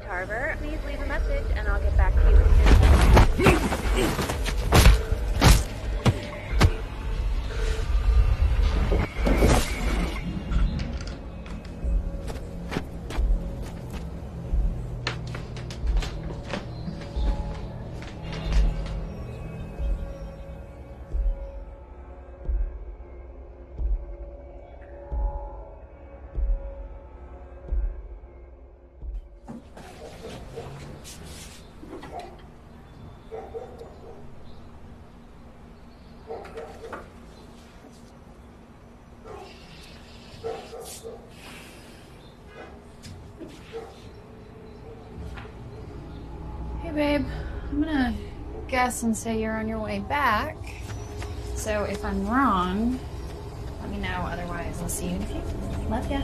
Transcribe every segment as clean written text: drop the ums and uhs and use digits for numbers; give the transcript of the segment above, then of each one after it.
Tarver. Please leave a message and I'll get back to you as soon as. Hey, babe. I'm gonna guess and say you're on your way back. So if I'm wrong, let me know. Otherwise, I'll see you in a few. Love ya.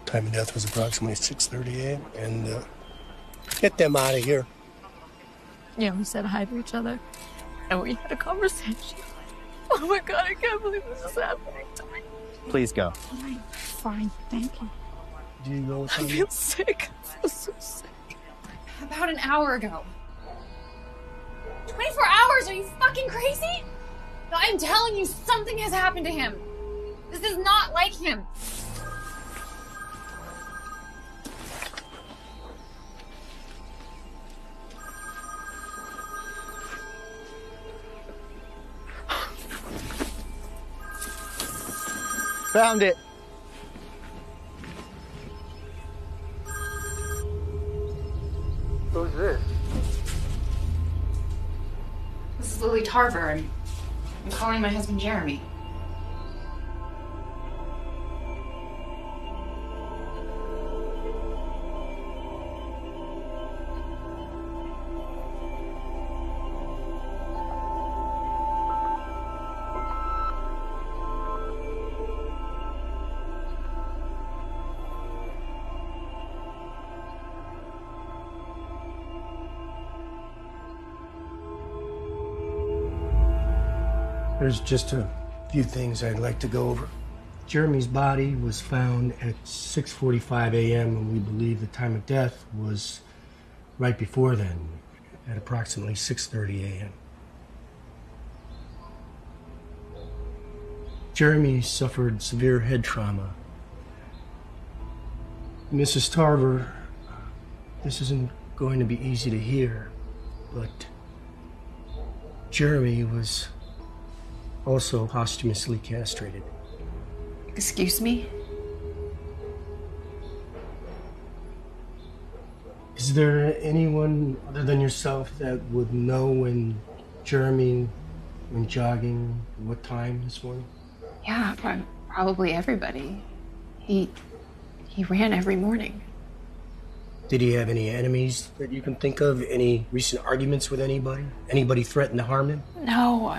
Time of death was approximately 6:30 a.m. and get them out of here. Yeah, we said hi to each other. And we had a conversation. Oh my god, I can't believe this is happening to me. Please go. All right, fine, thank you. Do you know what I feel sick. I feel so sick. About an hour ago. 24 hours? Are you fucking crazy? I'm telling you, something has happened to him. This is not like him. Found it. Who's this? This is Lily Tarver, and I'm calling my husband Jeremy. There's just a few things I'd like to go over. Jeremy's body was found at 6:45 a.m. and we believe the time of death was right before then, at approximately 6:30 a.m. Jeremy suffered severe head trauma. Mrs. Tarver, this isn't going to be easy to hear, but Jeremy was also posthumously castrated. Excuse me? Is there anyone other than yourself that would know when Jeremy went jogging, what time this morning? Yeah, probably everybody. He ran every morning. Did he have any enemies that you can think of? Any recent arguments with anybody? Anybody threatened to harm him? No.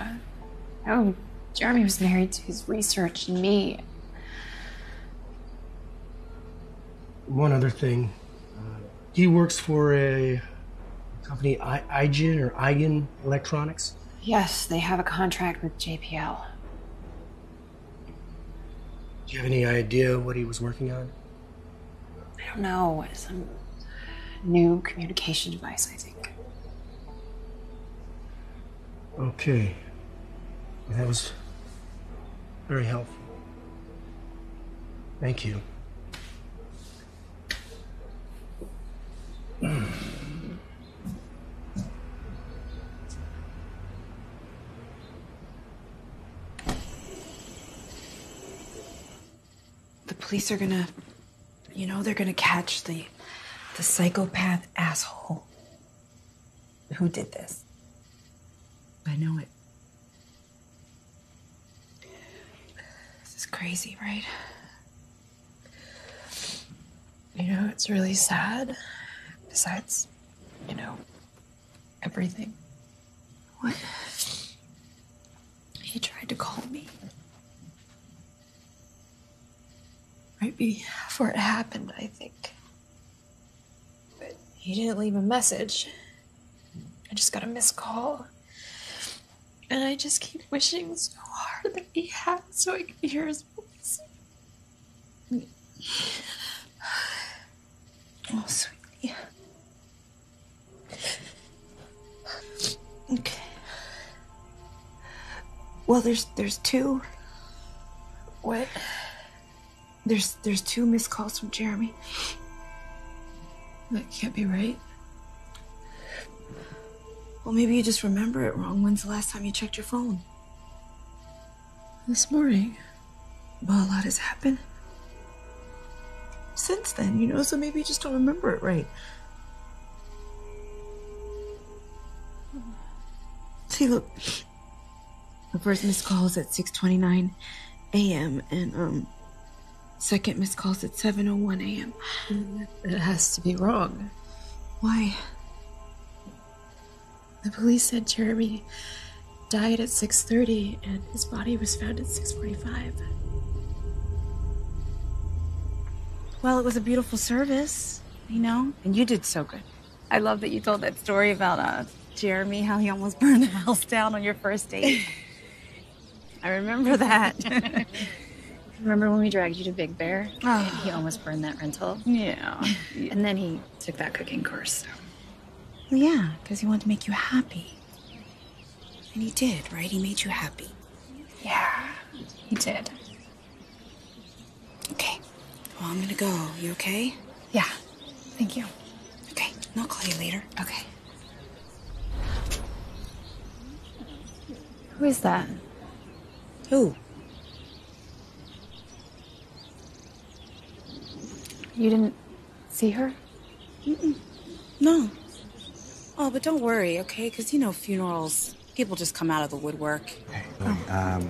No, Jeremy was married to his research and me. One other thing. He works for a company, Igen Electronics. Yes, they have a contract with JPL. Do you have any idea what he was working on? I don't know. Some new communication device, I think. Okay. That was very helpful. Thank you. The police are gonna, they're gonna catch the psychopath asshole who did this. I know it. crazy, right? You know, it's really sad. Besides, everything. What? He tried to call me. Right before it happened, I think. But he didn't leave a message. I just got a missed call. And I just keep wishing so hard that he had so I could hear his voice. Oh, sweetie. Okay. Well, there's two. What? There's two missed calls from Jeremy. That can't be right. Well, maybe you just remember it wrong. When's the last time you checked your phone? This morning. Well, a lot has happened since then, so maybe you just don't remember it right. See, look. The first missed call is at 6:29 a.m. and second missed call is at 7:01 a.m. It has to be wrong. Why? The police said Jeremy died at 6:30 and his body was found at 6:45. Well, it was a beautiful service, and you did so good. I love that you told that story about Jeremy, how he almost burned the house down on your first date. I remember that. Remember when we dragged you to Big Bear? Oh. And he almost burned that rental? Yeah. And then he took that cooking course. Well, yeah, because he wanted to make you happy. And he did, right? He made you happy. Yeah, he did. Okay. Well, I'm gonna go. You okay? Yeah, thank you. Okay. I'll call you later. Okay. Who is that? Who? You didn't see her? No. Oh, but don't worry, okay? Because, funerals, people just come out of the woodwork. Hey, Lily,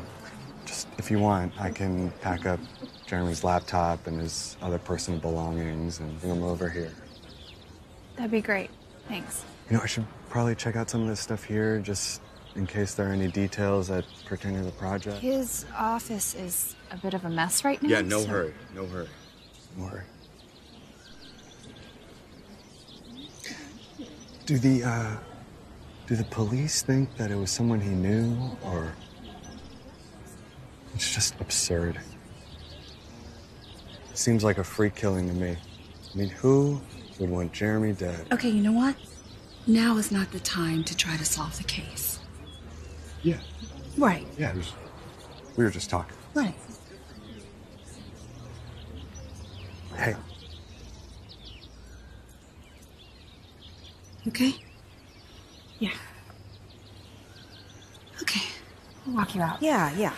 just if you want, I can pack up Jeremy's laptop and his other personal belongings and bring them over here. That'd be great. Thanks. I should probably check out some of this stuff here just in case there are any details that pertain to the project. His office is a bit of a mess right now. Yeah, no hurry. No hurry. Don't worry. Do the police think that it was someone he knew, or it's just absurd? It seems like a freak killing to me. I mean, who would want Jeremy dead? Okay, you know what? Now is not the time to try to solve the case. Yeah. Right. Yeah, we were just talking. Right. Hey. Okay? Yeah. Okay. I'll walk you out. Yeah.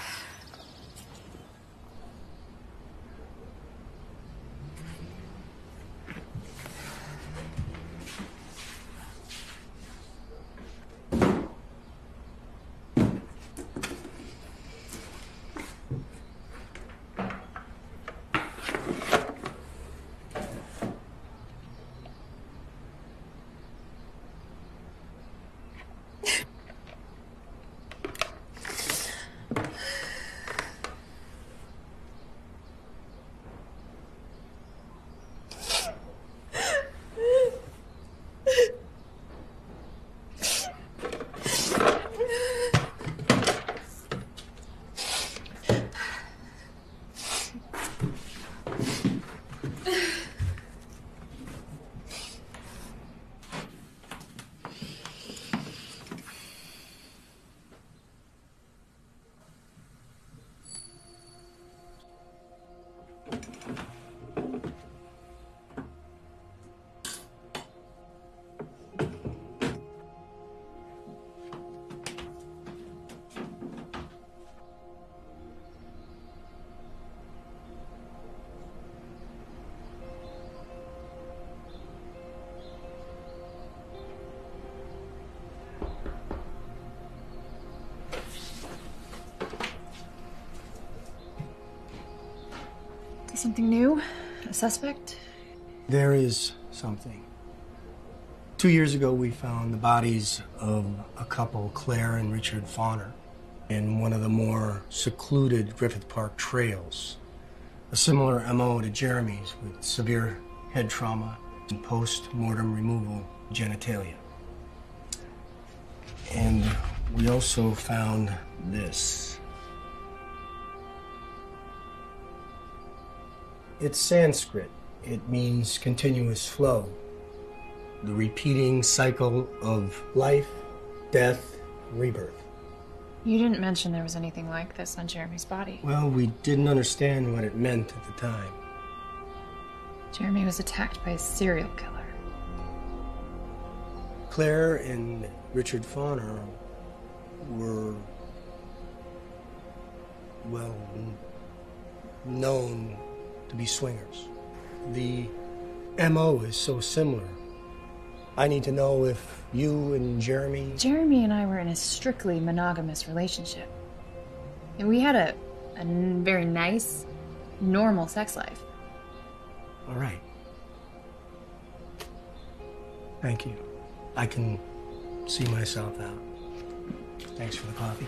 Something new? A suspect? There is something. 2 years ago, we found the bodies of a couple, Claire and Richard Fauner, in one of the more secluded Griffith Park trails. A similar MO to Jeremy's, with severe head trauma and post-mortem removal genitalia. And we also found this. It's Sanskrit. It means continuous flow. The repeating cycle of life, death, rebirth. You didn't mention there was anything like this on Jeremy's body. Well, we didn't understand what it meant at the time. Jeremy was attacked by a serial killer. Claire and Richard Fauner were, well, known to be swingers. The MO is so similar. I need to know if you and Jeremy... Jeremy and I were in a strictly monogamous relationship. And we had a very nice, normal sex life. All right. Thank you. I can see myself out. Thanks for the coffee.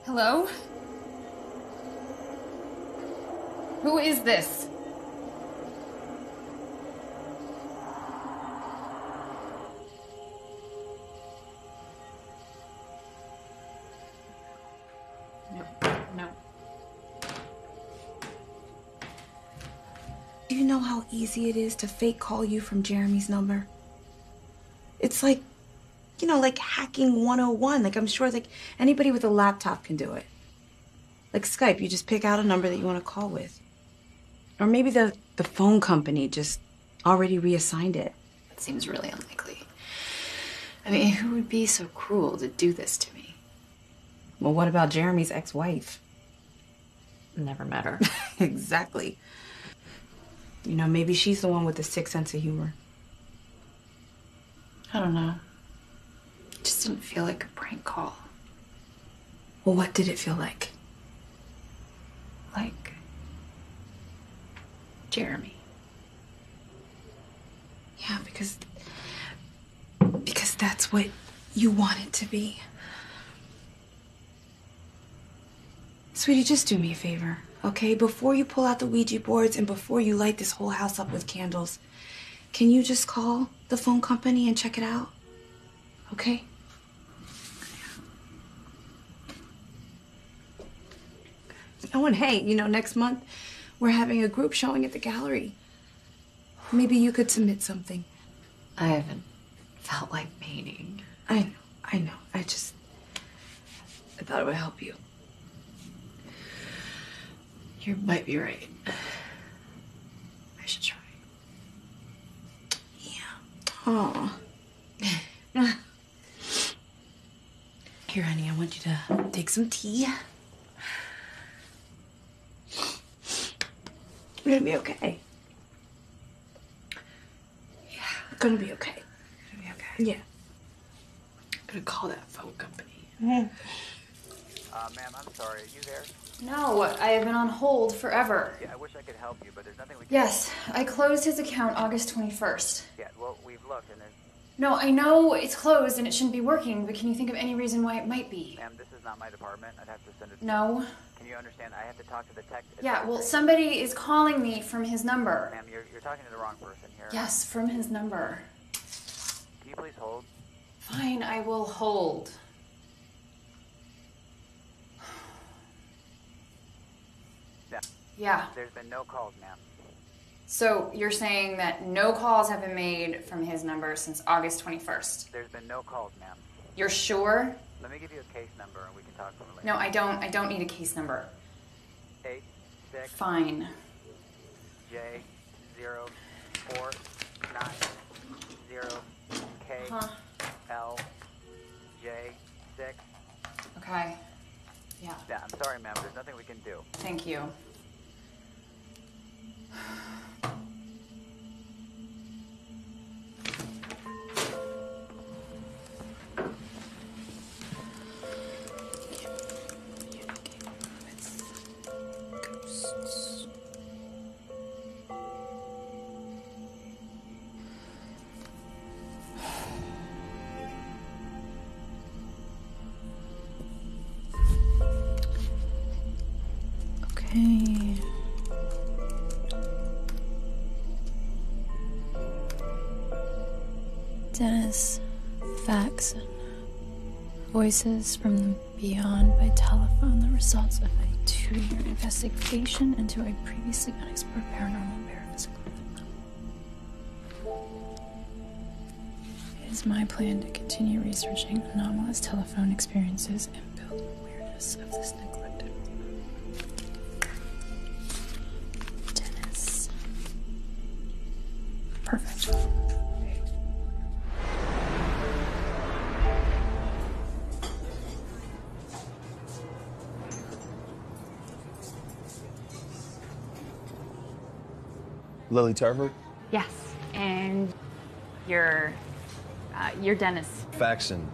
Hello? Who is this? No. Do you know how easy it is to fake call you from Jeremy's number? It's like, you know, like hacking 101. Like, I'm sure like anybody with a laptop can do it. Like Skype, you just pick out a number that you want to call with. Or maybe the phone company just already reassigned it. That seems really unlikely. I mean, who would be so cruel to do this to me? Well, what about Jeremy's ex-wife? Never met her. Exactly. You know, maybe she's the one with the sick sense of humor. I don't know. It just didn't feel like a prank call. Well, what did it feel like? Like Jeremy. Yeah, because that's what you want it to be. Sweetie, just do me a favor, okay? Before you pull out the Ouija boards and before you light this whole house up with candles, can you just call the phone company and check it out? Okay? Oh, and hey, you know, next month we're having a group showing at the gallery. Maybe you could submit something. I haven't felt like painting. I know. I thought it would help you. You might be right. I should try. Yeah. Aw. to take some tea? I'm gonna be okay. Yeah, I'm gonna be okay. Gonna be okay. Yeah. I'm gonna call that phone company. Ma'am, I'm sorry. Are you there? No, I have been on hold forever. Yeah, I wish I could help you, but there's nothing we can Yes, I closed his account August 21st. do. Yeah, well, we've looked, and there's... No, I know it's closed and it shouldn't be working, but can you think of any reason why it might be? Ma'am, this is not my department. I'd have to send it... No? Can you understand? I have to talk to the tech... Yeah, well, somebody is calling me from his number. Ma'am, you're talking to the wrong person here. Yes, from his number. Can you please hold? Fine, I will hold. Yeah. Yeah. There's been no calls, ma'am. So you're saying that no calls have been made from his number since August 21st? There's been no calls, ma'am. You're sure? Let me give you a case number, and we can talk from it later. No, I don't. I don't need a case number. 86 Fine. J 0490 K Huh. L J 6. Okay. Yeah. Yeah, I'm sorry, ma'am. There's nothing we can do. Thank you. Okay. Dennis Faxon. Voices from the Beyond by telephone. The results of a 2-year investigation into a previously unexplored paranormal paraphysical. It is my plan to continue researching anomalous telephone experiences and build awareness of this neglected. Dennis. Perfect. Lily Tarver? Yes, and you're Dennis. Faxon.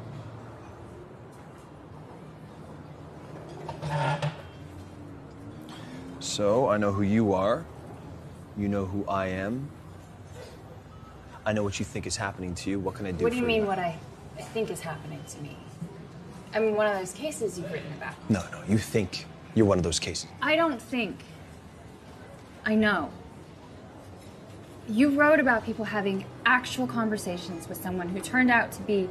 So, I know who you are. You know who I am. I know what you think is happening to you. What can I do What do you for mean what I think is happening to me? I mean, one of those cases you've written about. No, you think you're one of those cases. I don't think. I know. You wrote about people having actual conversations with someone who turned out to be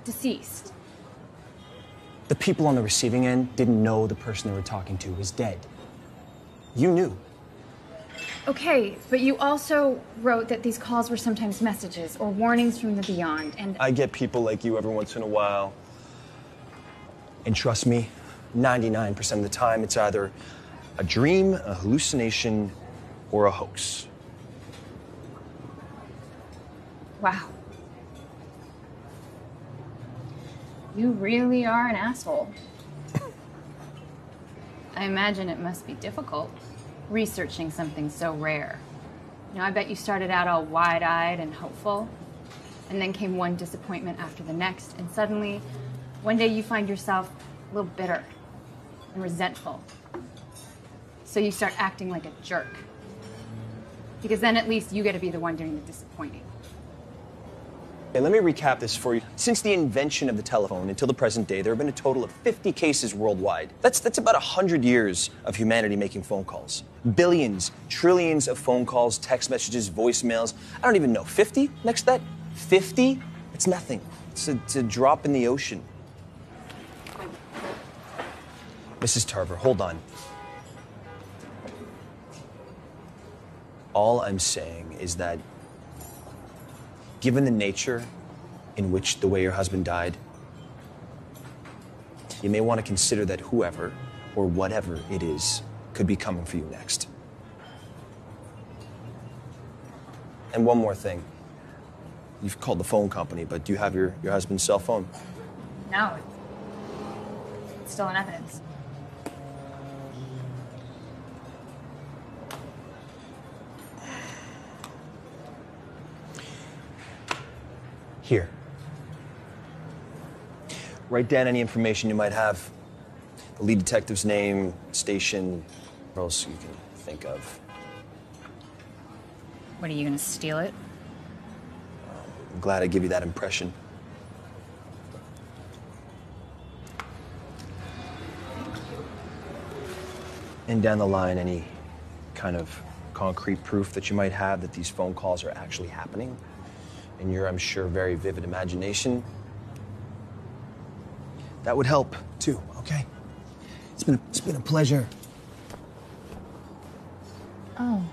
deceased. The people on the receiving end didn't know the person they were talking to was dead. You knew. Okay, but you also wrote that these calls were sometimes messages or warnings from the beyond, and I get people like you every once in a while. And trust me, 99% of the time, it's either a dream, a hallucination, or a hoax. wow. You really are an asshole. I imagine it must be difficult researching something so rare. You know, I bet you started out all wide-eyed and hopeful, and then came one disappointment after the next, and suddenly, one day you find yourself a little bitter and resentful. So you start acting like a jerk. Because then at least you get to be the one doing the disappointing. Okay, let me recap this for you. Since the invention of the telephone until the present day, there have been a total of 50 cases worldwide. That's about 100 years of humanity making phone calls. Billions, trillions of phone calls, text messages, voicemails. I don't even know. 50? Next to that? 50? It's nothing. It's a drop in the ocean. Mrs. Tarver, hold on. All I'm saying is that given the nature in which the way your husband died, you may want to consider that whoever or whatever it is could be coming for you next. And one more thing. You've called the phone company, but do you have your husband's cell phone? No. stolen evidence. Here. Write down any information you might have. The lead detective's name, station, what else you can think of. What, are you gonna steal it? I'm glad I give you that impression. And down the line, any kind of concrete proof that you might have that these phone calls are actually happening in your, I'm sure, very vivid imagination. That would help, too, okay? It's been a pleasure. Oh.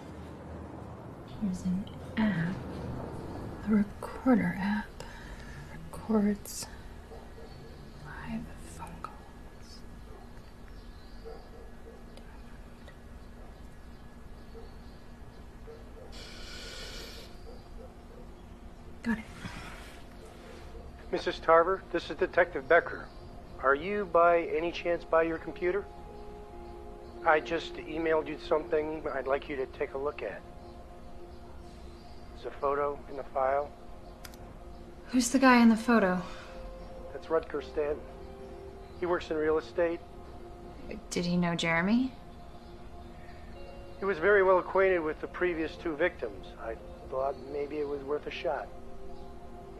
Here's an app. A recorder app. Records live phone calls. Got it. Mrs. Tarver, this is Detective Becker. Are you by any chance by your computer? I just emailed you something I'd like you to take a look at. There's a photo in the file. Who's the guy in the photo? That's Rutger Stanton. He works in real estate. Did he know Jeremy? He was very well acquainted with the previous two victims. I thought maybe it was worth a shot.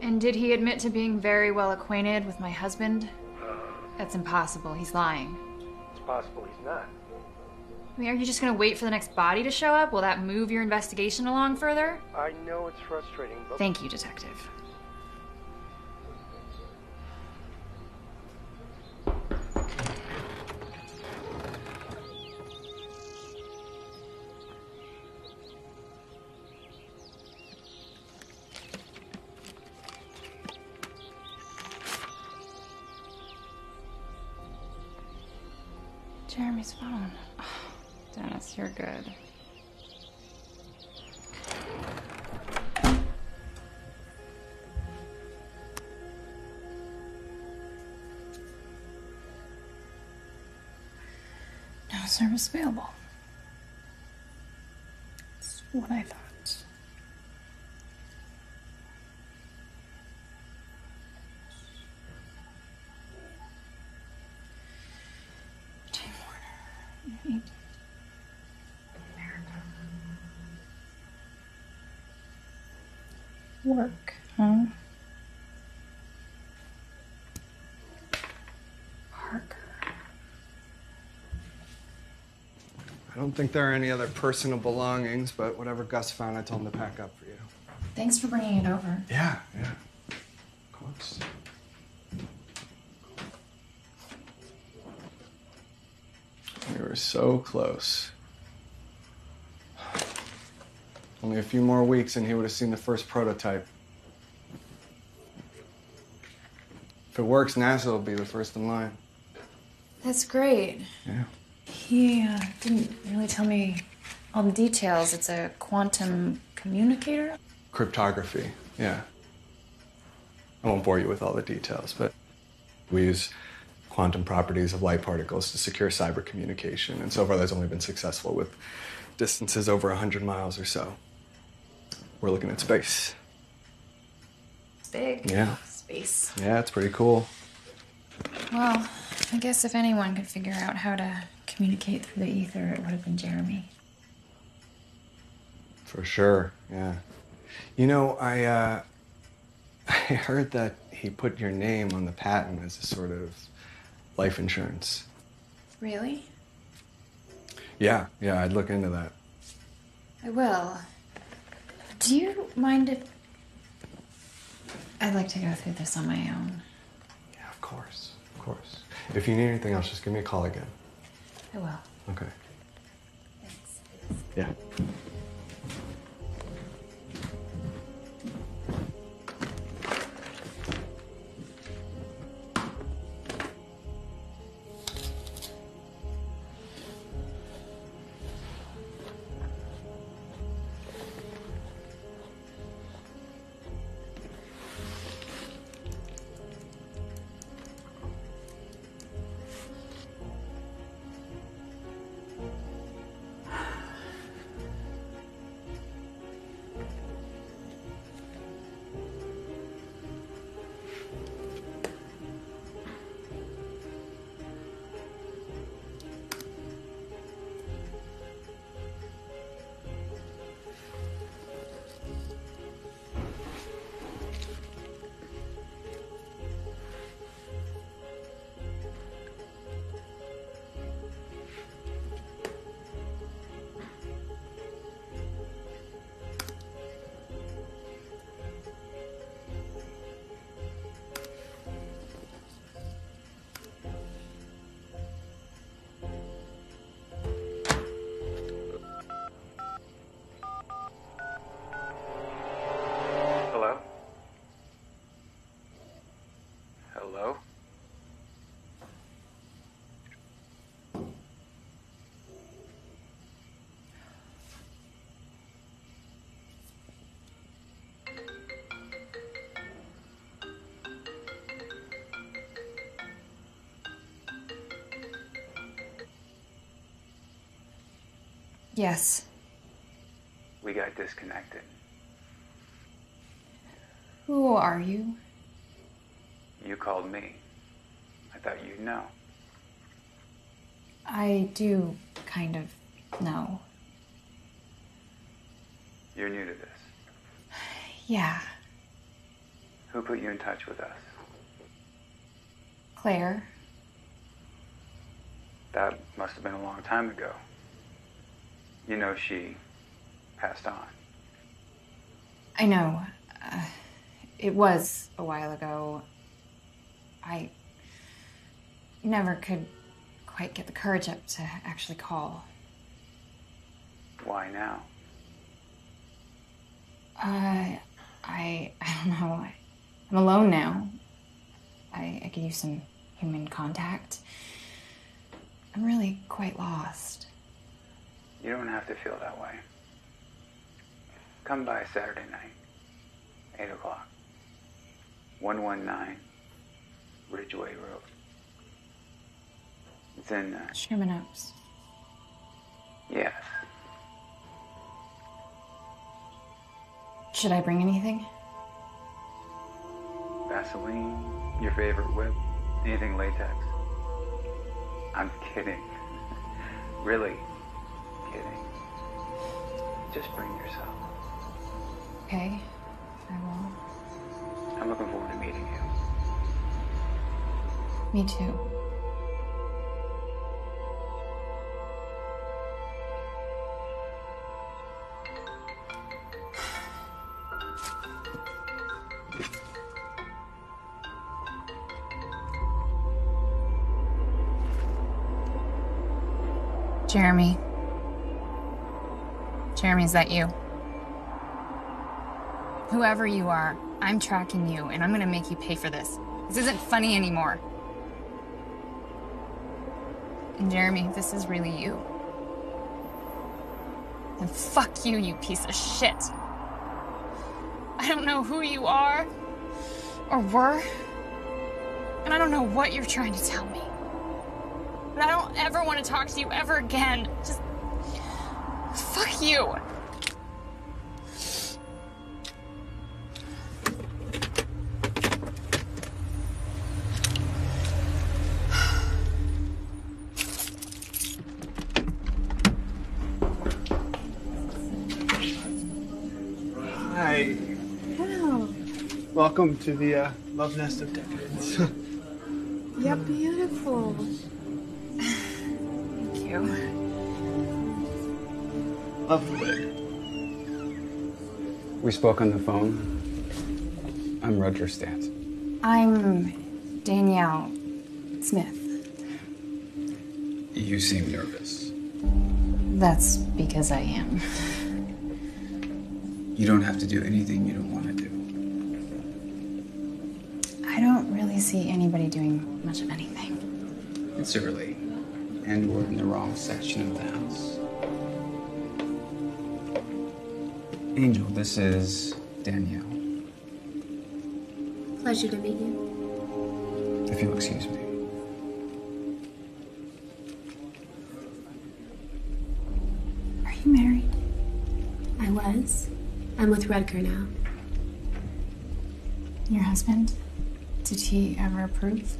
And did he admit to being very well acquainted with my husband? That's impossible. He's lying. It's possible he's not. I mean, are you just gonna wait for the next body to show up? Will that move your investigation along further? I know it's frustrating, but... Thank you, Detective. Jeremy's phone. Oh, Dennis, you're good. No service available. That's what I thought. Work, huh? Parker. I don't think there are any other personal belongings, but whatever Gus found, I told him to pack up for you. Thanks for bringing it over. Yeah. Of course. We were so close. Only a few more weeks and he would have seen the first prototype. If it works, NASA will be the first in line. That's great. Yeah. He didn't really tell me all the details. It's a quantum communicator? Cryptography, yeah. I won't bore you with all the details, but we use quantum properties of light particles to secure cyber communication, and so far that's only been successful with distances over 100 miles or so. We're looking at space. It's big. Yeah. Space. Yeah, it's pretty cool. Well, I guess if anyone could figure out how to communicate through the ether, it would have been Jeremy. For sure, yeah. You know, I heard that he put your name on the patent as a sort of life insurance. Really? Yeah, I'd look into that. I will. Do you mind if... I'd like to go through this on my own. Yeah, of course. If you need anything else, just give me a call again. I will. Okay. Thanks. Yeah. Yes. We got disconnected. Who are you? You called me. I thought you'd know. I do kind of know. You're new to this. Yeah. Who put you in touch with us? Claire. That must have been a long time ago. You know she passed on. I know. It was a while ago. I never could quite get the courage up to actually call. Why now? I don't know. I'm alone now. I could use some human contact. I'm really quite lost. You don't have to feel that way. Come by Saturday night, 8 o'clock. 119 Ridgeway Road. It's in, Sherman Oaks. yes. Should I bring anything? Vaseline, your favorite whip, anything latex. I'm kidding. Really kidding. Just bring yourself. Okay, I will. I'm looking forward to meeting you. Me too. Jeremy. Jeremy, is that you? Whoever you are, I'm tracking you, and I'm gonna make you pay for this. This isn't funny anymore. And Jeremy, if this is really you, then fuck you, you piece of shit. I don't know who you are, or were, and I don't know what you're trying to tell me. But I don't ever want to talk to you ever again. Just fuck you. Hi. Wow. Welcome to the Love Nest of Decadence. Yeah, beautiful. Thank you. Love the wig. We spoke on the phone. I'm Roger Stant. I'm Danielle Smith. You seem nervous. That's because I am. You don't have to do anything you don't want to do. I don't really see anybody doing much of anything. It's early, and we're in the wrong section of the house. Angel, this is Danielle. Pleasure to meet you. If you'll excuse me. Are you married? I was. I'm with Rutger now. Your husband? Did he ever approve?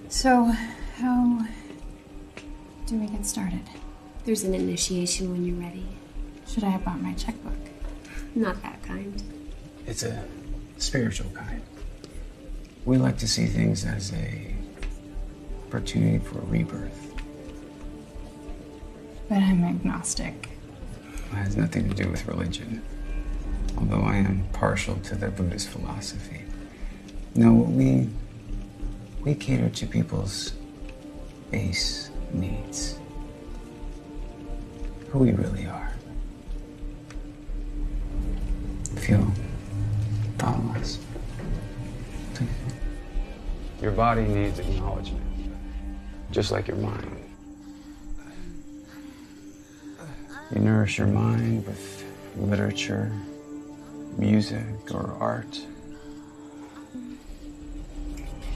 So, how do we get started? There's an initiation when you're ready. Should I have bought my checkbook? Not that kind. It's a spiritual kind. We like to see things as a opportunity for a rebirth. But I'm agnostic. It has nothing to do with religion, although I am partial to the Buddhist philosophy. No, we cater to people's base needs, who we really are. If you'll follow us, please. Your body needs acknowledgement, just like your mind. You nourish your mind with literature, music, or art.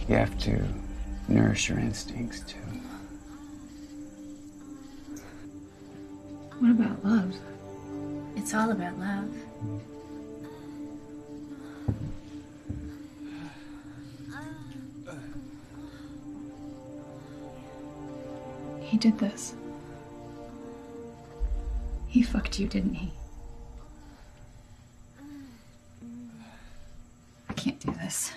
You have to nourish your instincts too. What about love? It's all about love. He did this. He fucked you, didn't he? I can't do this.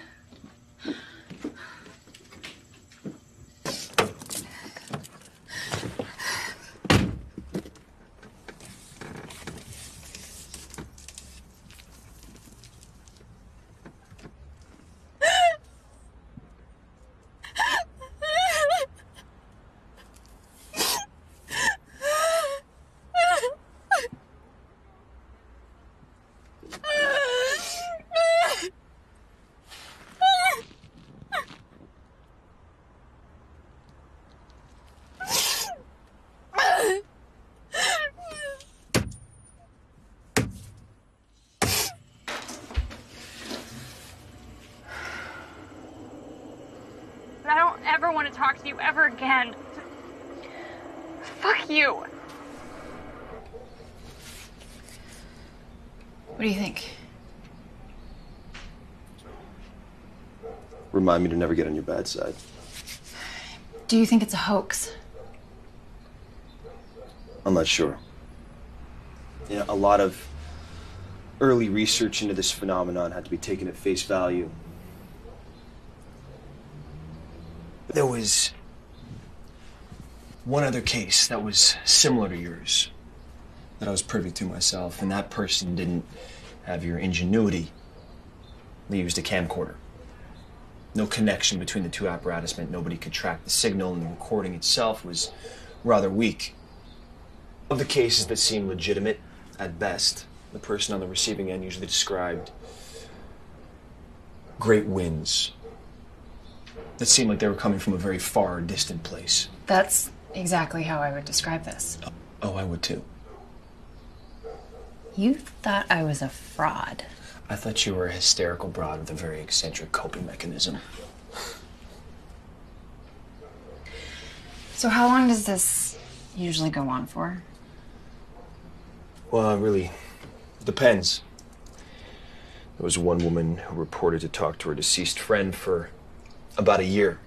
I don't ever want to talk to you ever again. Fuck you. What do you think? Remind me to never get on your bad side. Do you think it's a hoax? I'm not sure. Yeah, a lot of early research into this phenomenon had to be taken at face value. There was one other case that was similar to yours that I was privy to myself, and that person didn't have your ingenuity. They used a camcorder. No connection between the two apparatus meant nobody could track the signal, and the recording itself was rather weak. Of the cases that seemed legitimate, at best, the person on the receiving end usually described great winds that seemed like they were coming from a very far, distant place. That's exactly how I would describe this. Oh, I would too. You thought I was a fraud. I thought you were a hysterical broad with a very eccentric coping mechanism. So how long does this usually go on for? Well, it really depends. There was one woman who reported to talk to her deceased friend for about a year.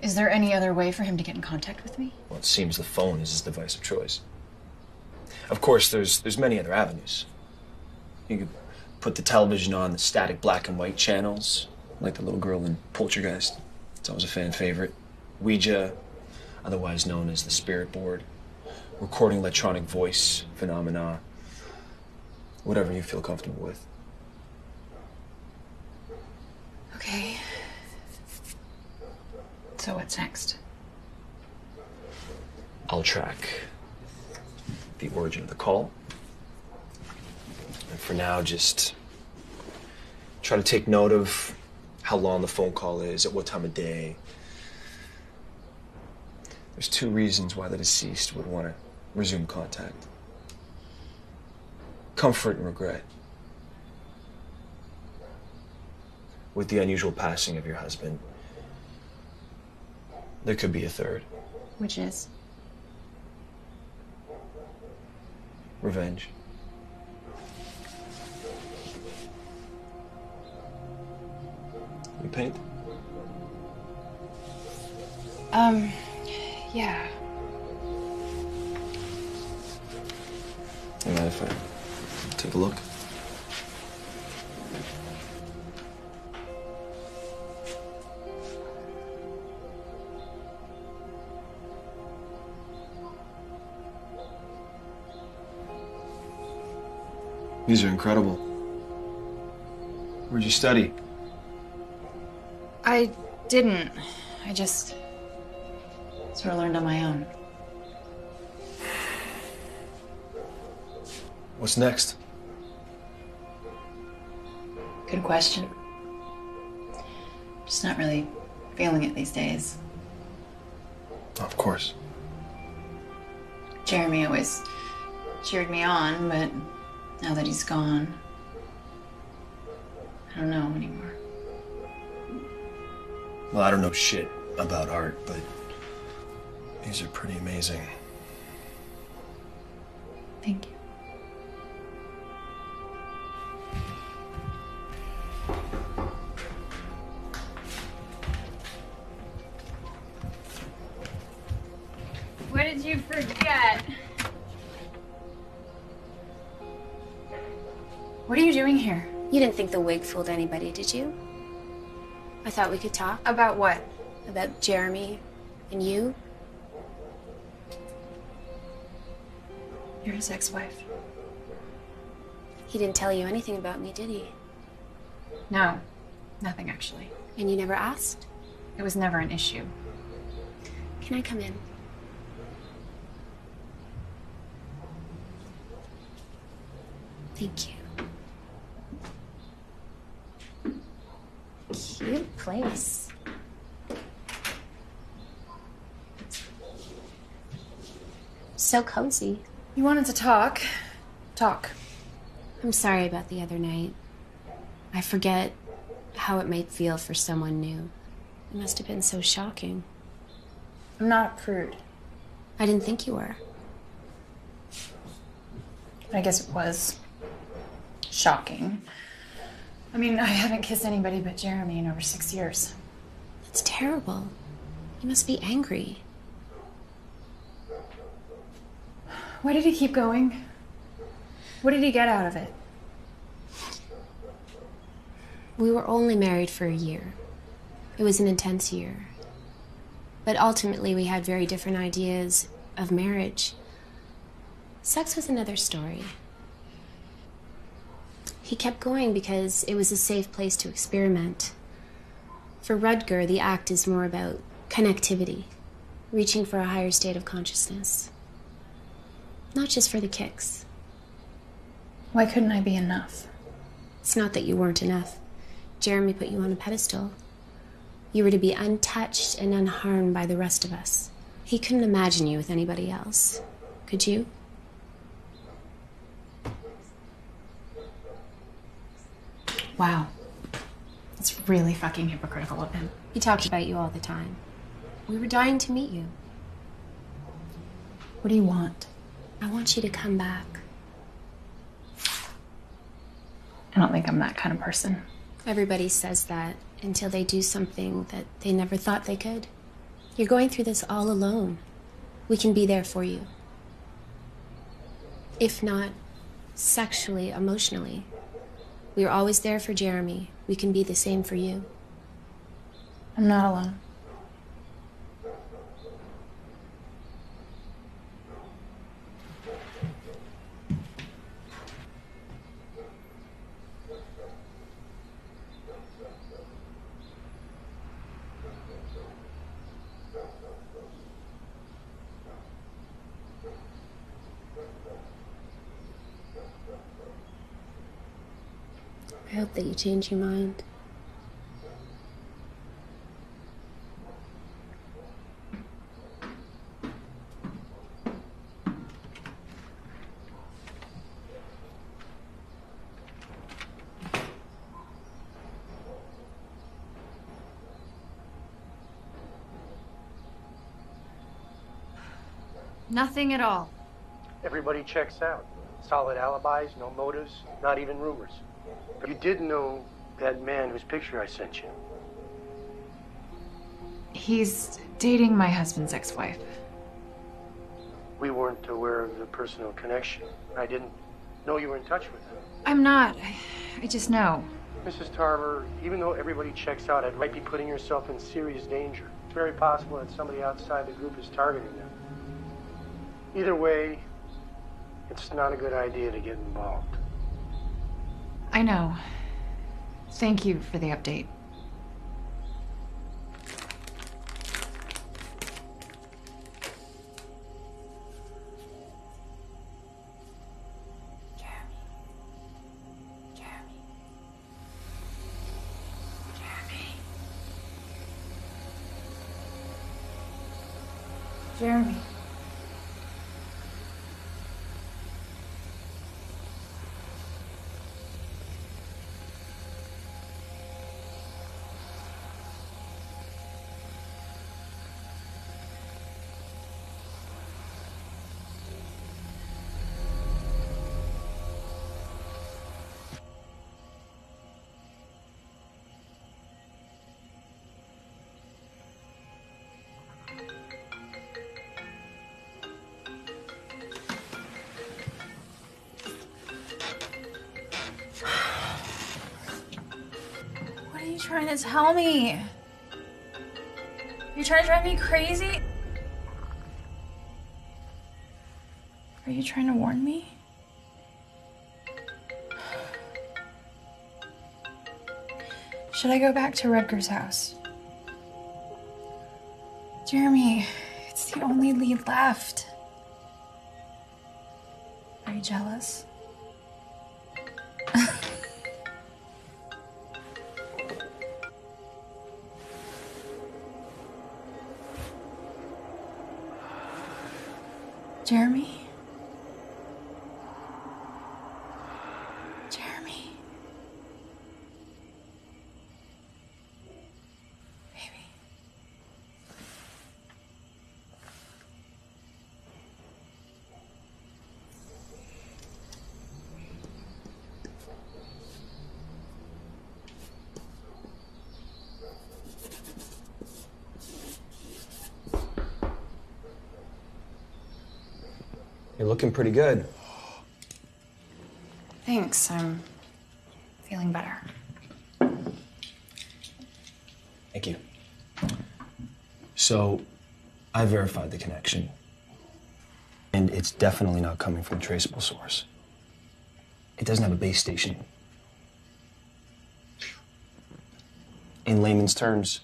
Is there any other way for him to get in contact with me? Well, it seems the phone is his device of choice. Of course, there's many other avenues. You could put the television on the static black and white channels, like the little girl in Poltergeist. It's always a fan favorite. Ouija, otherwise known as the spirit board. Recording electronic voice phenomena. Whatever you feel comfortable with. Okay. So what's next? I'll track the origin of the call. And for now, just try to take note of how long the phone call is, at what time of day. There's two reasons why the deceased would want to resume contact. Comfort and regret. With the unusual passing of your husband, there could be a third. Which is? Revenge. You paint? Yeah. You mind if I take a look? These are incredible. Where'd you study? I didn't. I just sort of learned on my own. What's next? Good question. Just not really feeling it these days. Of course. Jeremy always cheered me on, but now that he's gone, I don't know anymore. Well, I don't know shit. about art, but these are pretty amazing. Thank you. What did you forget? What are you doing here? You didn't think the wig fooled anybody, did you? I thought we could talk. About what? About Jeremy and you. You're his ex-wife. He didn't tell you anything about me, did he? No, nothing actually. And you never asked? It was never an issue. Can I come in? Thank you. Cute place. So cozy. You wanted to talk. Talk. I'm sorry about the other night. I forget how it might feel for someone new. It must have been so shocking. I'm not a prude. I didn't think you were. I guess it was shocking. I mean, I haven't kissed anybody but Jeremy in over 6 years. That's terrible. You must be angry. Why did he keep going? What did he get out of it? We were only married for a year. It was an intense year. But ultimately, we had very different ideas of marriage. Sex was another story. He kept going because it was a safe place to experiment. For Rutger, the act is more about connectivity, reaching for a higher state of consciousness. Not just for the kicks. Why couldn't I be enough? It's not that you weren't enough. Jeremy put you on a pedestal. You were to be untouched and unharmed by the rest of us. He couldn't imagine you with anybody else. Could you? Wow. It's really fucking hypocritical of him. He talked about you all the time. We were dying to meet you. What do you want? I want you to come back. I don't think I'm that kind of person. Everybody says that until they do something that they never thought they could. You're going through this all alone. We can be there for you. If not sexually, emotionally. We are always there for Jeremy. We can be the same for you. I'm not alone. I hope that you change your mind. Nothing at all. Everybody checks out. Solid alibis, no motives, not even rumors. You did know that man whose picture I sent you. He's dating my husband's ex-wife. We weren't aware of the personal connection. I didn't know you were in touch with him. I'm not. I just know. Mrs. Tarver, even though everybody checks out, it might be putting yourself in serious danger. It's very possible that somebody outside the group is targeting them. Either way, it's not a good idea to get involved. I know. Thank you for the update. Jeremy. trying to tell me? You're trying to drive me crazy? Are you trying to warn me? Should I go back to Rutger's house? Jeremy, it's the only lead left. Are you jealous? Jeremy? Jeremy? Baby. You're looking pretty good. Thanks, I'm feeling better. Thank you. So, I verified the connection. And it's definitely not coming from a traceable source. It doesn't have a base station. In layman's terms,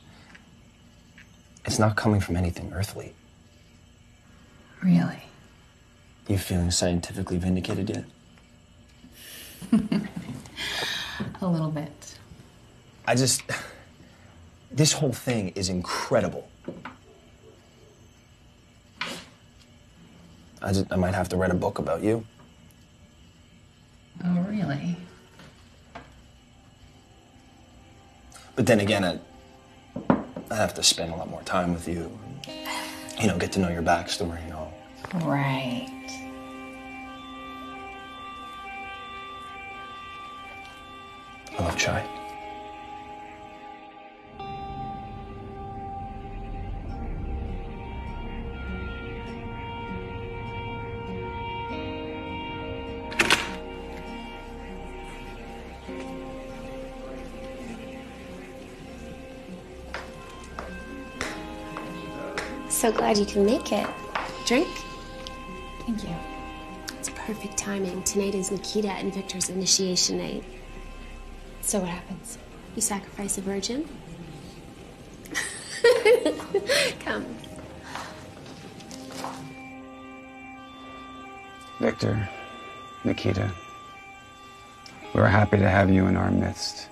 it's not coming from anything earthly. Really? You feeling scientifically vindicated yet? A little bit. This whole thing is incredible. I might have to write a book about you. Oh, really? But then again, I have to spend a lot more time with you. You know, get to know your backstory and all. Right. I love chai. So glad you can make it. Drink? Thank you. It's perfect timing. Tonight is Nikita and Victor's initiation night. So what happens? You sacrifice a virgin? Come. Victor, Nikita, we're happy to have you in our midst.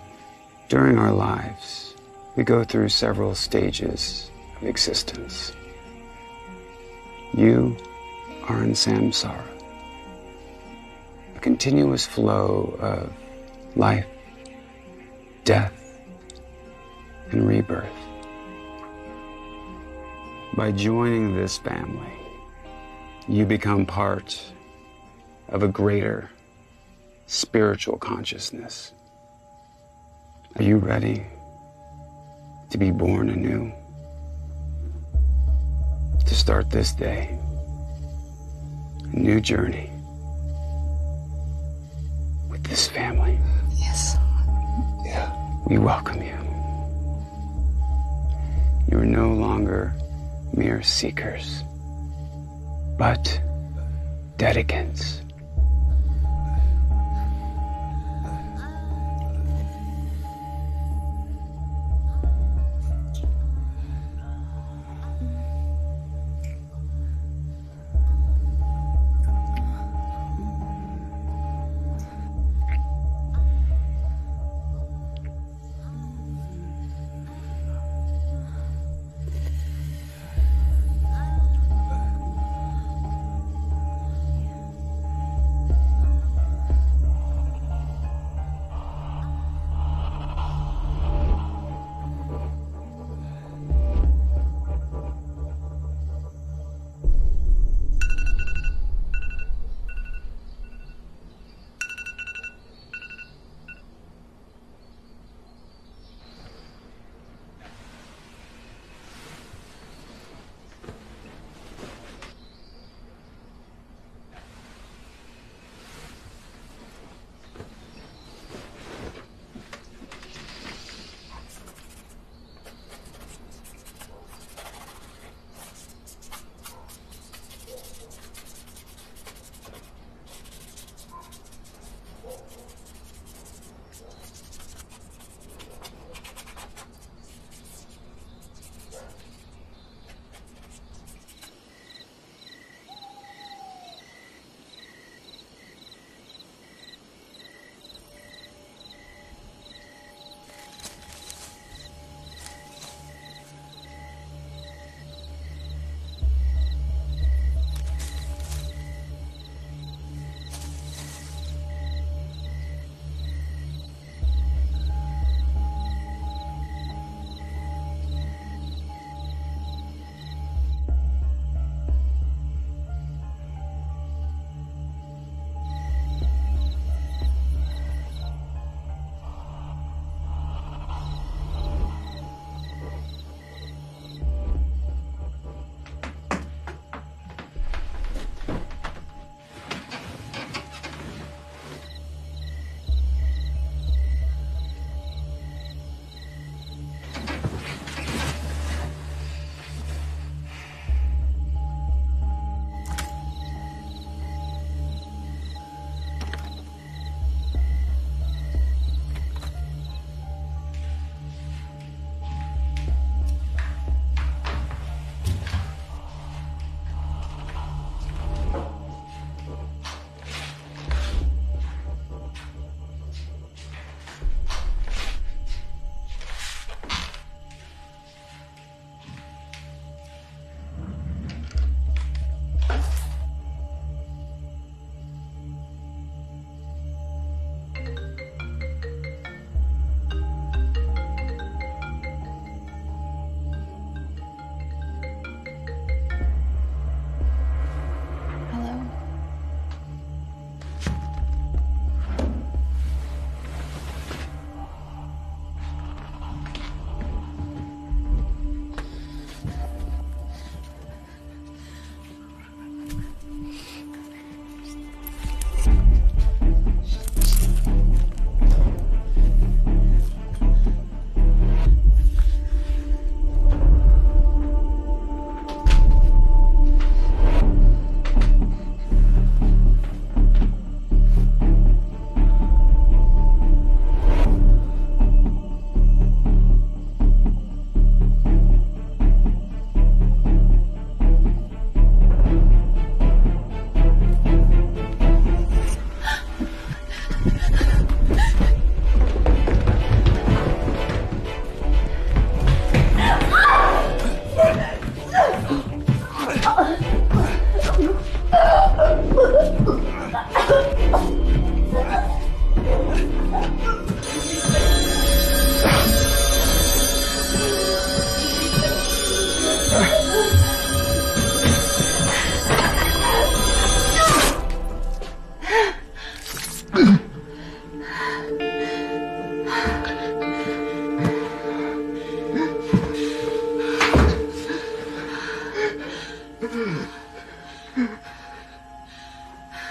During our lives, we go through several stages of existence. You are in samsara, a continuous flow of life, death, and rebirth. By joining this family, you become part of a greater spiritual consciousness. Are you ready to be born anew? To start this day, a new journey with this family? Yes. Yeah. We welcome you. You are no longer mere seekers, but dedicants.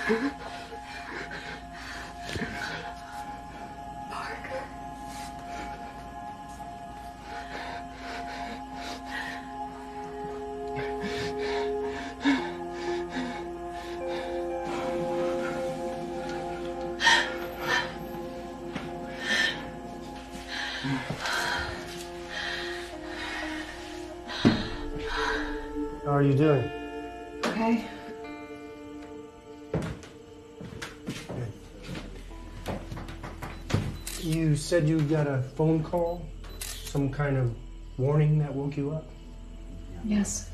How are you doing? Okay. You said you got a phone call? Some kind of warning that woke you up? Yes.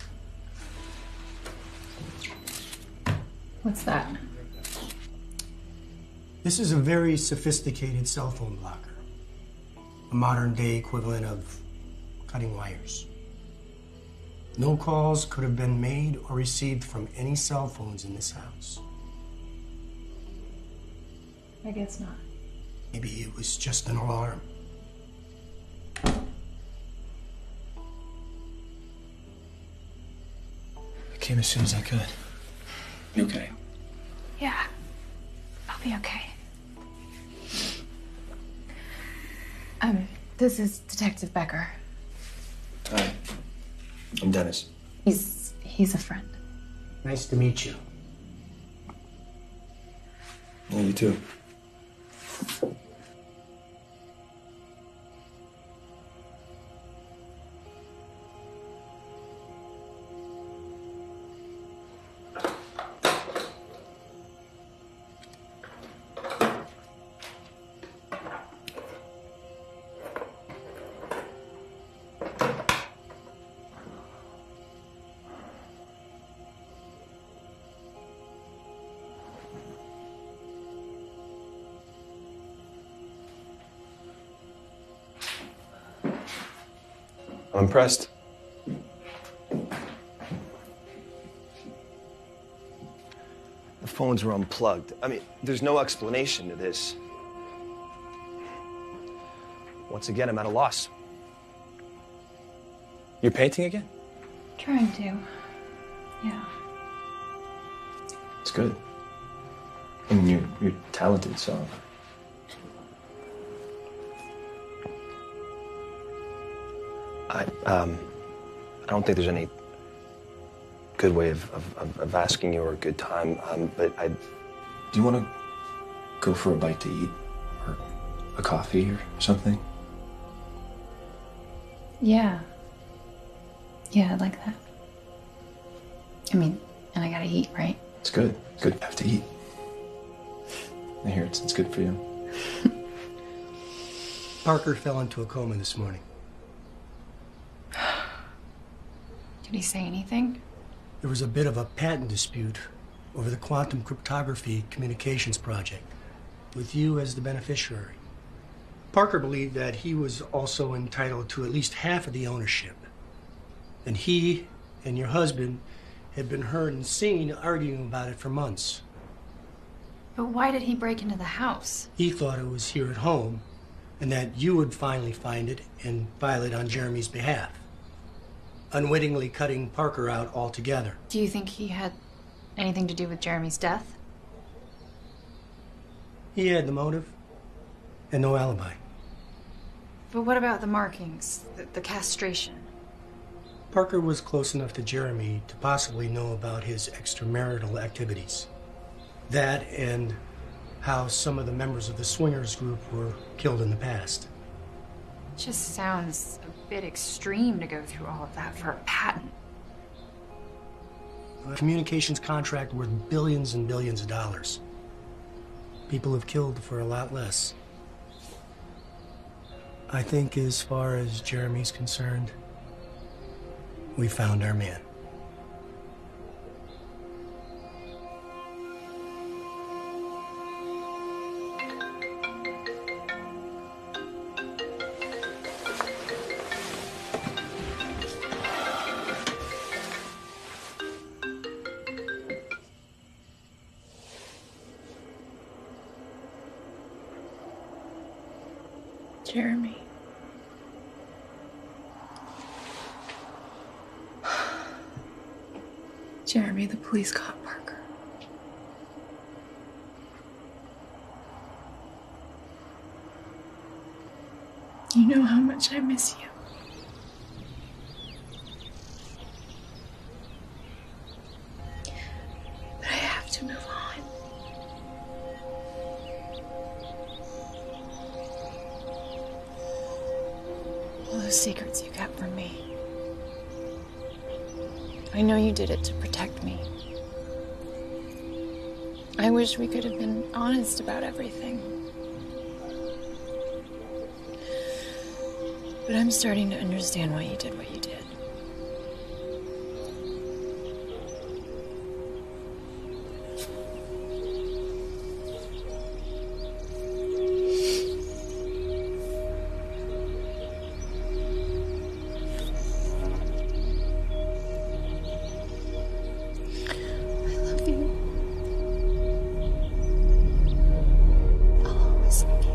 What's that? This is a very sophisticated cell phone blocker. A modern day equivalent of cutting wires. No calls could have been made or received from any cell phones in this house. I guess not. Maybe it was just an alarm. I came as soon as I could. You okay? Yeah. I'll be okay. This is Detective Becker. Hi. I'm Dennis. He's a friend. Nice to meet you. Yeah, you too. I'm impressed. The phones were unplugged. I mean, there's no explanation to this. Once again, I'm at a loss. You're painting again? Trying to. Yeah. It's good. I mean, you're talented, so. I don't think there's any good way of asking you or a good time, but Do you want to go for a bite to eat? Or a coffee or something? Yeah. Yeah, I'd like that. I mean, and I gotta eat, right? It's good. It's good to have to eat. I hear it's good for you. Parker fell into a coma this morning. Did he say anything? There was a bit of a patent dispute over the quantum cryptography communications project, with you as the beneficiary. Parker believed that he was also entitled to at least half of the ownership. And he and your husband had been heard and seen arguing about it for months. But why did he break into the house? He thought it was here at home, and that you would finally find it and file it on Jeremy's behalf, unwittingly cutting Parker out altogether. Do you think he had anything to do with Jeremy's death? He had the motive and no alibi. But what about the markings, the castration? Parker was close enough to Jeremy to possibly know about his extramarital activities. That and how some of the members of the swingers group were killed in the past. Just sounds a bit extreme to go through all of that for a patent. A communications contract worth billions and billions of dollars. People have killed for a lot less. I think as far as Jeremy's concerned, we found our man. Jeremy. Jeremy, the police caught Parker. You know how much I miss you. But I have to move on. All those secrets you kept from me. I know you did it to protect me. I wish we could have been honest about everything. But I'm starting to understand why you did what you did. I love you. I'll always love you.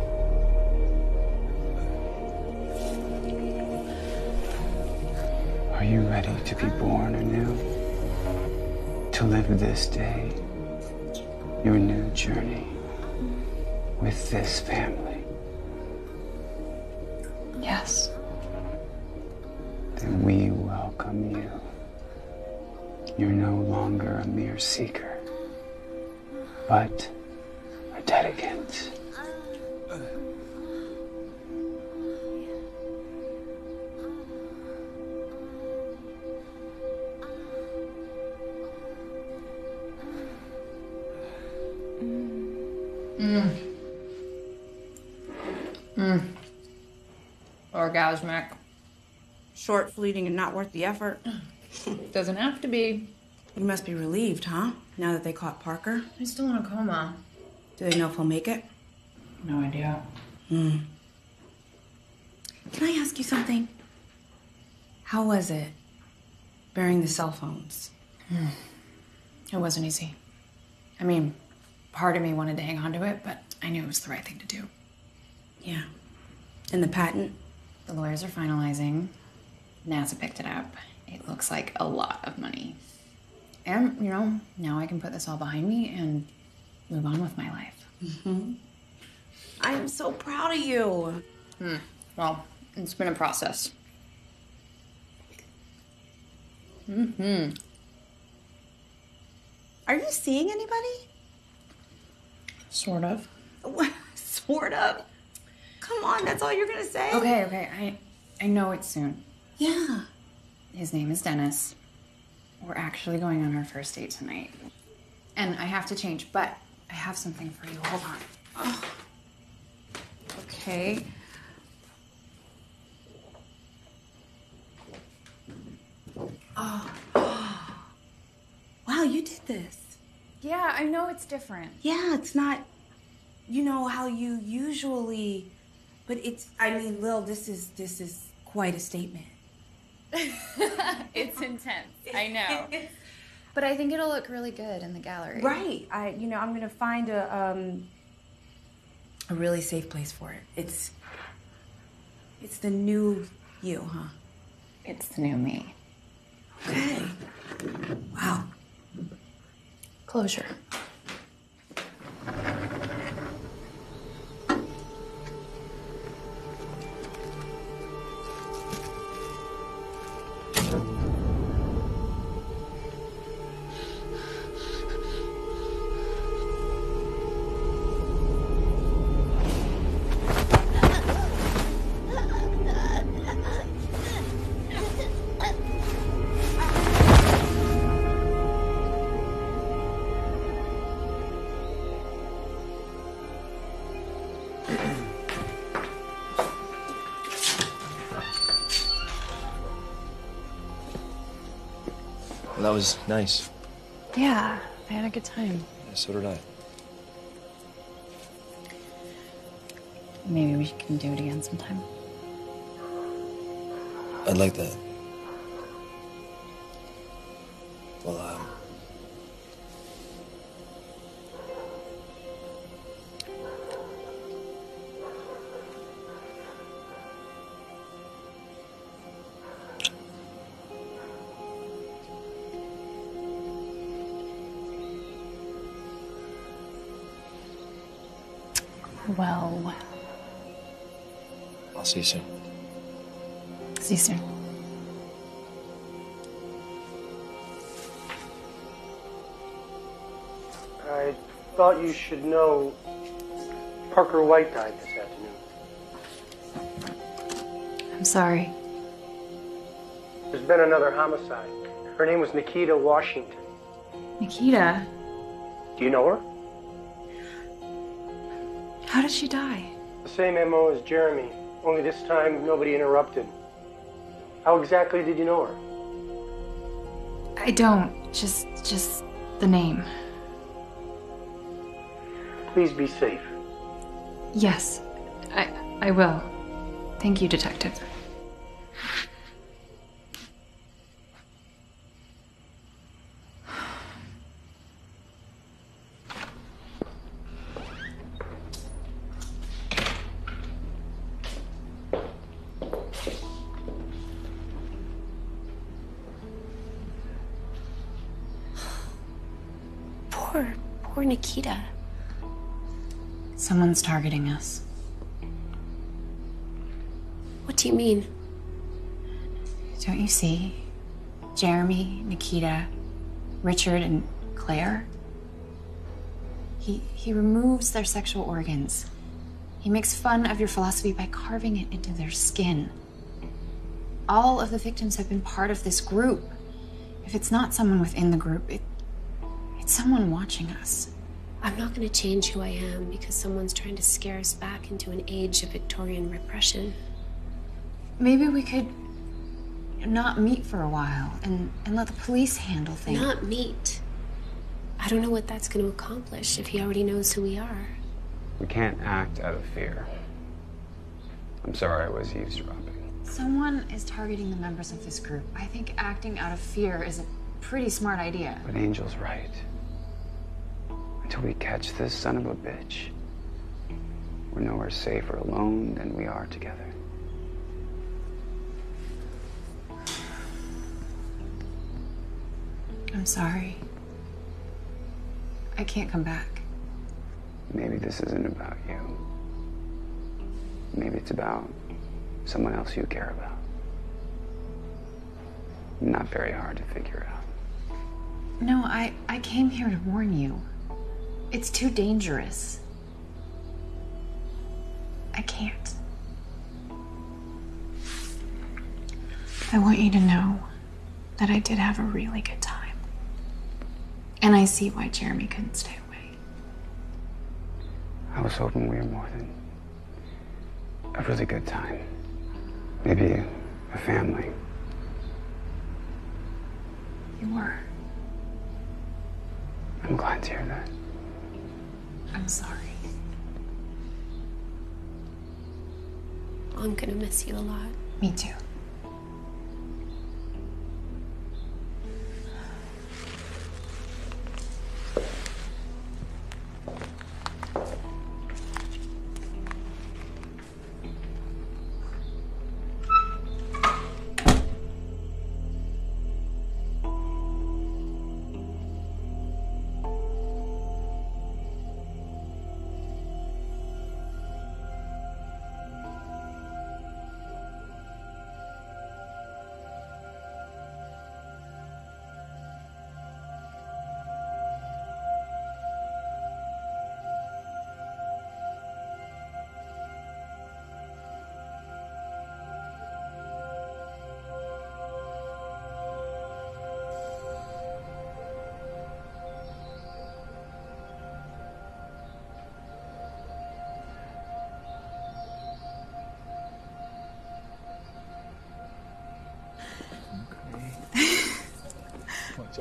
Are you ready to be born anew? To live this day, your new journey with this family? Yes. Then we welcome you. You're no longer a mere seeker, but a dedicant. Orgasmic. Short, fleeting, and not worth the effort. Doesn't have to be. You must be relieved, huh? Now that they caught Parker. He's still in a coma. Do they know if he'll make it? No idea. Can I ask you something? How was it bearing the cell phones? It wasn't easy. I mean, part of me wanted to hang on to it, but I knew it was the right thing to do. Yeah. And the patent? The lawyers are finalizing. NASA picked it up. It looks like a lot of money. And, you know, now I can put this all behind me and move on with my life. I am so proud of you. Well, it's been a process. Are you seeing anybody? Sort of. Sort of. Come on, that's all you're gonna say? Okay. I know it's soon. Yeah. His name is Dennis. We're actually going on our first date tonight. And I have to change, but I have something for you. Hold on. Okay. Wow, you did this. Yeah, I know it's different. Yeah, it's not, you know, how you usually, but it's, I mean, Lil, this is quite a statement. It's intense. I know. But I think it'll look really good in the gallery. Right. I'm gonna find a really safe place for it. It's the new you, huh? It's the new me. Okay. Wow. Closure. Well, that was nice. Yeah, I had a good time. Yeah, so did I. Maybe we can do it again sometime. I'd like that. Well, Well. I'll see you soon. See you soon. I thought you should know Parker White died this afternoon. I'm sorry. There's been another homicide. Her name was Nikita Washington. Nikita? Do you know her? How did she die? The same MO as Jeremy, only this time nobody interrupted. How exactly did you know her? I don't. Just the name. Please be safe. Yes, I will. Thank you, Detective. Poor Nikita. Someone's targeting us. What do you mean? Don't you see? Jeremy, Nikita, Richard, and Claire? He removes their sexual organs. He makes fun of your philosophy by carving it into their skin. All of the victims have been part of this group. If it's not someone within the group, it's someone watching us. I'm not going to change who I am because someone's trying to scare us back into an age of Victorian repression. Maybe we could not meet for a while and let the police handle things. Not meet. I don't know what that's going to accomplish if he already knows who we are. We can't act out of fear. I'm sorry I was eavesdropping. Someone is targeting the members of this group. I think acting out of fear is a pretty smart idea. But Angel's right. Until we catch this son of a bitch, we're nowhere safer alone than we are together. I'm sorry. I can't come back. Maybe this isn't about you. Maybe it's about someone else you care about. Not very hard to figure out. No, I came here to warn you. It's too dangerous. I can't. I want you to know that I did have a really good time. And I see why Jeremy couldn't stay away. I was hoping we were more than a really good time. Maybe a family. You were. I'm glad to hear that. I'm sorry. I'm gonna miss you a lot. Me too.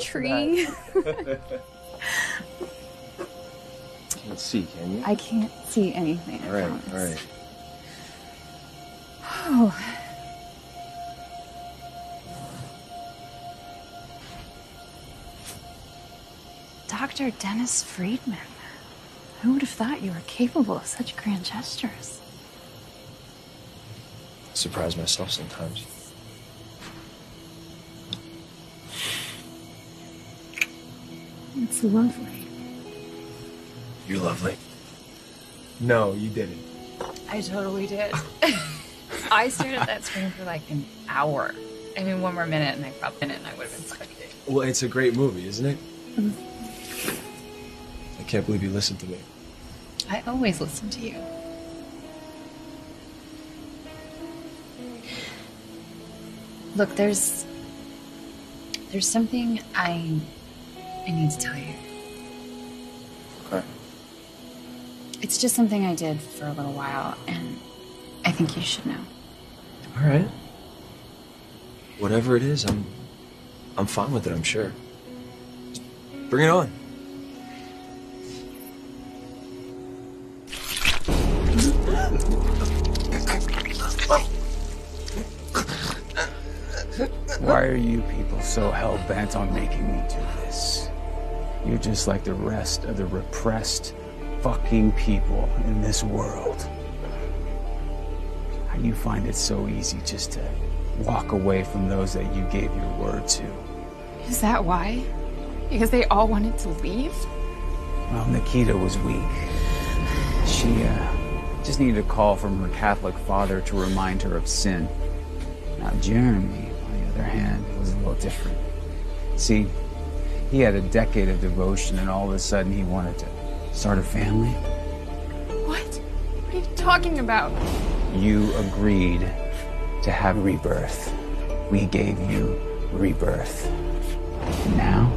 Tree. Can't see, can you? I can't see anything. All right, all right. Oh. Dr. Dennis Friedman. Who would have thought you were capable of such grand gestures? I surprise myself sometimes. It's lovely. You're lovely. No, you didn't. I totally did. I stared at that screen for like an hour. I mean, one more minute and I would have been sucked in. Well, it's a great movie, isn't it? I can't believe you listened to me. I always listen to you. Look, there's something I need to tell you. Okay. It's just something I did for a little while, and I think you should know. All right. Whatever it is, I'm fine with it, I'm sure. Just bring it on. Why are you people so hell-bent on making me do this? You're just like the rest of the repressed fucking people in this world. How do you find it so easy just to walk away from those that you gave your word to? Is that why? Because they all wanted to leave? Well, Nikita was weak. She just needed a call from her Catholic father to remind her of sin. Now, Jeremy, on the other hand, was a little different. See, he had a decade of devotion, and all of a sudden he wanted to start a family. What? What are you talking about? You agreed to have rebirth. We gave you rebirth. Now,